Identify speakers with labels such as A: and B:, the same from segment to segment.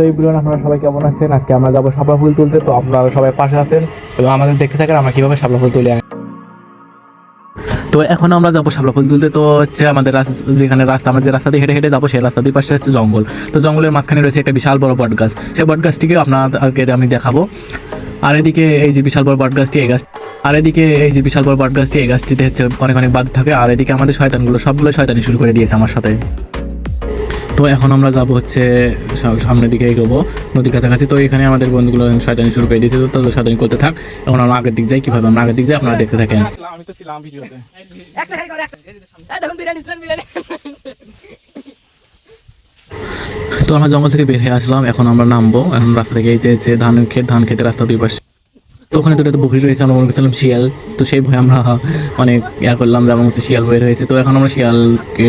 A: Hello everyone, আপনারা সবাই কেমন আছেন? আজকে আমরা যাবো শাপলা ফুল তুলতে। তো আপনারা সবাই পাশে আছেন এবং আমাদের দেখতে থাকেন আমরা কিভাবে শাপলা ফুল তুলি। তো এখন আমরা যাবো শাপলা ফুল তুলতে। তো হচ্ছে আমাদের যেখানে রাস্তা, আমরা যে রাস্তা দিয়ে হেঁটে হেঁটে যাবো সেই রাস্তা দিয়ে পাশে হচ্ছে জঙ্গল। তো জঙ্গলের মাঝখানে রয়েছে একটা বিশাল বড় বট গাছ। সেই বট গাছটিকে আপনাদেরকে আমি দেখাবো। আর এদিকে এই যে বিশাল বড় বট গাছটি, এই গাছটিতে হচ্ছে অনেক অনেক বাদ থাকে। আর এদিকে আমাদের শয়তানগুলো সবগুলো শয়তানি শুরু করে দিয়েছে আমার সাথে। তো এখন আমরা যাবো হচ্ছে সামনের দিকে এগোবো নদীর কাছাকাছি। তো এখানে আমাদের বন্ধুগুলো শয়তানি শুরু করে দিয়েছে। তো শয়তানি করতে থাক। এখন আমরা আগের দিক যাই, কিভাবে আমরা আগের দিক যাই আপনারা দেখতে থাকেন।
B: আমি তো ছিলাম ভিডিওতে।
A: তো আমরা জঙ্গল থেকে বের হয়ে আসলাম, এখন আমরা নামবো। এখন রাস্তা থেকে এই যে ধান খেতে রাস্তা দুই পাশে। তো ওখানে দুটো বকরি রয়েছে, আমরা মনে করছিলাম শিয়াল। তো সেই ভয়ে আমরা অনেক করলাম যে আমার হচ্ছে শিয়াল বের হয়েছে। তো এখন আমরা শিয়ালকে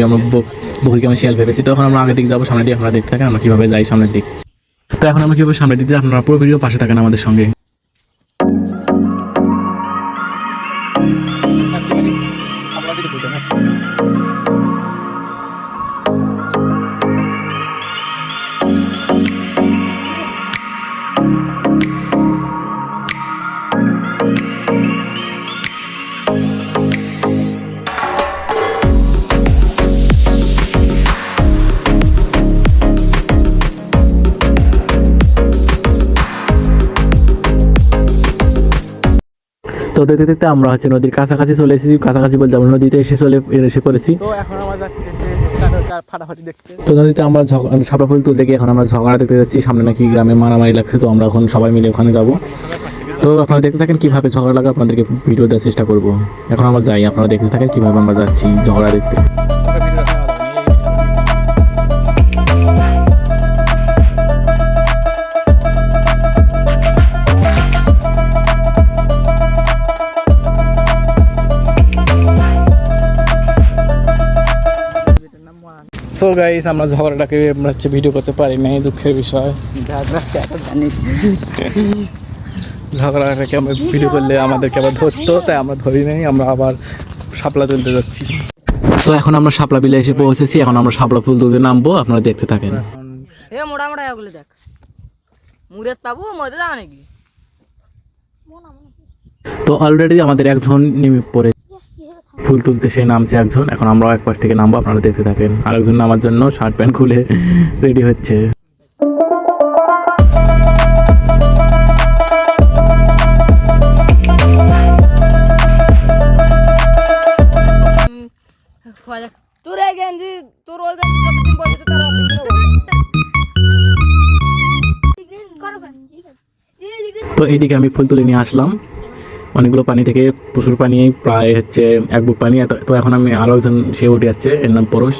A: বকরিকে আমি শিয়াল ভেবেছি। তো এখন আমরা আগের দিক যাবো, সামনের দিকে আপনারা দেখতে থাকেন আমরা কিভাবে যাই সামনের দিক। তো এখন আমরা কিভাবে সামনের দিক দিয়ে আপনারা পুরো ভিডিও পাশে থাকেন আমাদের সঙ্গে। তো দেখতে দেখতে আমরা হচ্ছে নদীর কাছাকাছি চলে এসেছি। কাছাকাছি বলতে আমরা নদীতে এসে পড়েছি।
B: তো এখন আমরা যাচ্ছি যে ফাটাফাটি দেখতে।
A: তো নদীতে আমরা শাপলা ফুল তুলতে গিয়ে এখন আমরা ঝগড়া দেখতে যাচ্ছি। সামনে নাকি গ্রামে মারামারি লাগছে। তো আমরা এখন সবাই মিলে ওখানে যাব। তো আপনারা দেখতে থাকেন কিভাবে ঝগড়া লাগে, আপনাদেরকে ভিডিও দেওয়ার চেষ্টা করব। এখন আমরা যাই, আপনারা দেখতে থাকেন কিভাবে আমরা যাচ্ছি ঝগড়া দেখতে।
B: সো গাইস, আমরা ঝগড়াটাকে আমরা হচ্ছে ভিডিও করতে পারি নাই, দুঃখের বিষয়। ঝগড়াটাকে আমরা ভিডিও করলে আমাদেরকে আবার ধরতো, তাই আমরা ধরি নাই। আমরা আবার শাপলা তুলতে যাচ্ছি।
A: তো এখন আমরা শাপলা বিলে এসে পৌঁছেছি। এখন আমরা শাপলা ফুল তুলতে নামবো, আপনারা দেখতে থাকেন।
C: মোটা মোটা এগুলো দেখ, মুরেত পাবো মধ্যে যাওয়া নাকি।
A: তো অলরেডি আমাদের একজন নেমে পড়ে ফুল তুলতে, সে নামছে একজন। এখন আমরা এক পাশ থেকে নামবো, আপনারা দেখতে থাকেন। আরেকজন নামার জন্য শার্ট প্যান্ট খুলে রেডি হচ্ছে।
C: তোর এই গেঞ্জি, তোর ওই গেঞ্জি যতদিন বয়সে তার
A: তো এইদিকে আমি ফুল তুলে নিয়ে আসলাম অনেকগুলো পানি থেকে, প্রচুর পানি, প্রায় হচ্ছে এক বুক পানি। তো এখন আমি আরও একজন সে উঠে যাচ্ছে, এর নাম পরশ।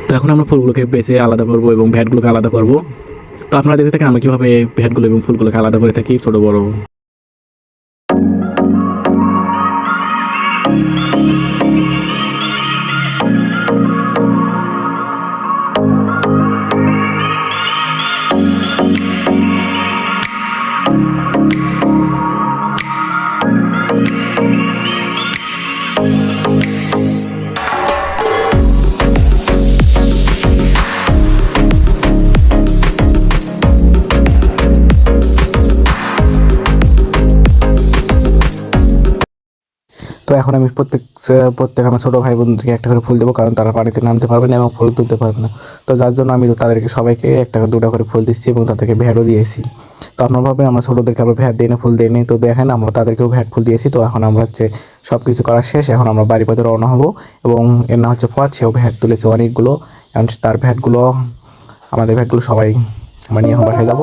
A: তো এখন আমরা ফুলগুলোকে বেছে আলাদা করবো এবং ভ্যাটগুলোকে আলাদা করবো। তো আপনারা দেখতে থাকেন আমরা কীভাবে ভ্যাটগুলো এবং ফুলগুলোকে আলাদা করে থাকি, ছোটো বড়ো। তো এখন আমি প্রত্যেক আমার ছোটো ভাই বোনদেরকে একটা করে ফুল দেবো, কারণ তারা পানিতে নামতে পারবে না এবং ফুল তুলতে পারবে না। তো যার জন্য আমি তাদেরকে সবাইকে একটা দুটা করে ফুল দিচ্ছি এবং তাদেরকে ভ্যাটও দিয়েছি। তো আপনার ভাবেন আমরা ছোটোদেরকে আমরা ভ্যাট দিই না, ফুল দিই নি। তো দেখেন আমরা তাদেরকেও ভ্যাট ফুল দিয়েছি। তো এখন আমরা হচ্ছে সব কিছু করা শেষ, এখন আমরা বাড়ি পথে রওনা হবো। এবং এর না হচ্ছে পথ, সেও ভ্যাট তুলেছে অনেকগুলো। এখন তার ভ্যাটগুলো, আমাদের ভ্যাটগুলো সবাই আমরা নিয়ে এখন বাসায় যাবো।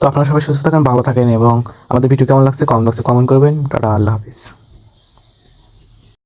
A: তো আপনারা সবাই সুস্থ থাকেন, ভালো থাকেন এবং আমাদের ভিডিও কেমন লাগছে কমেন্ট বক্সে কমেন্ট করবেন। টাটা, আল্লাহ হাফিজ।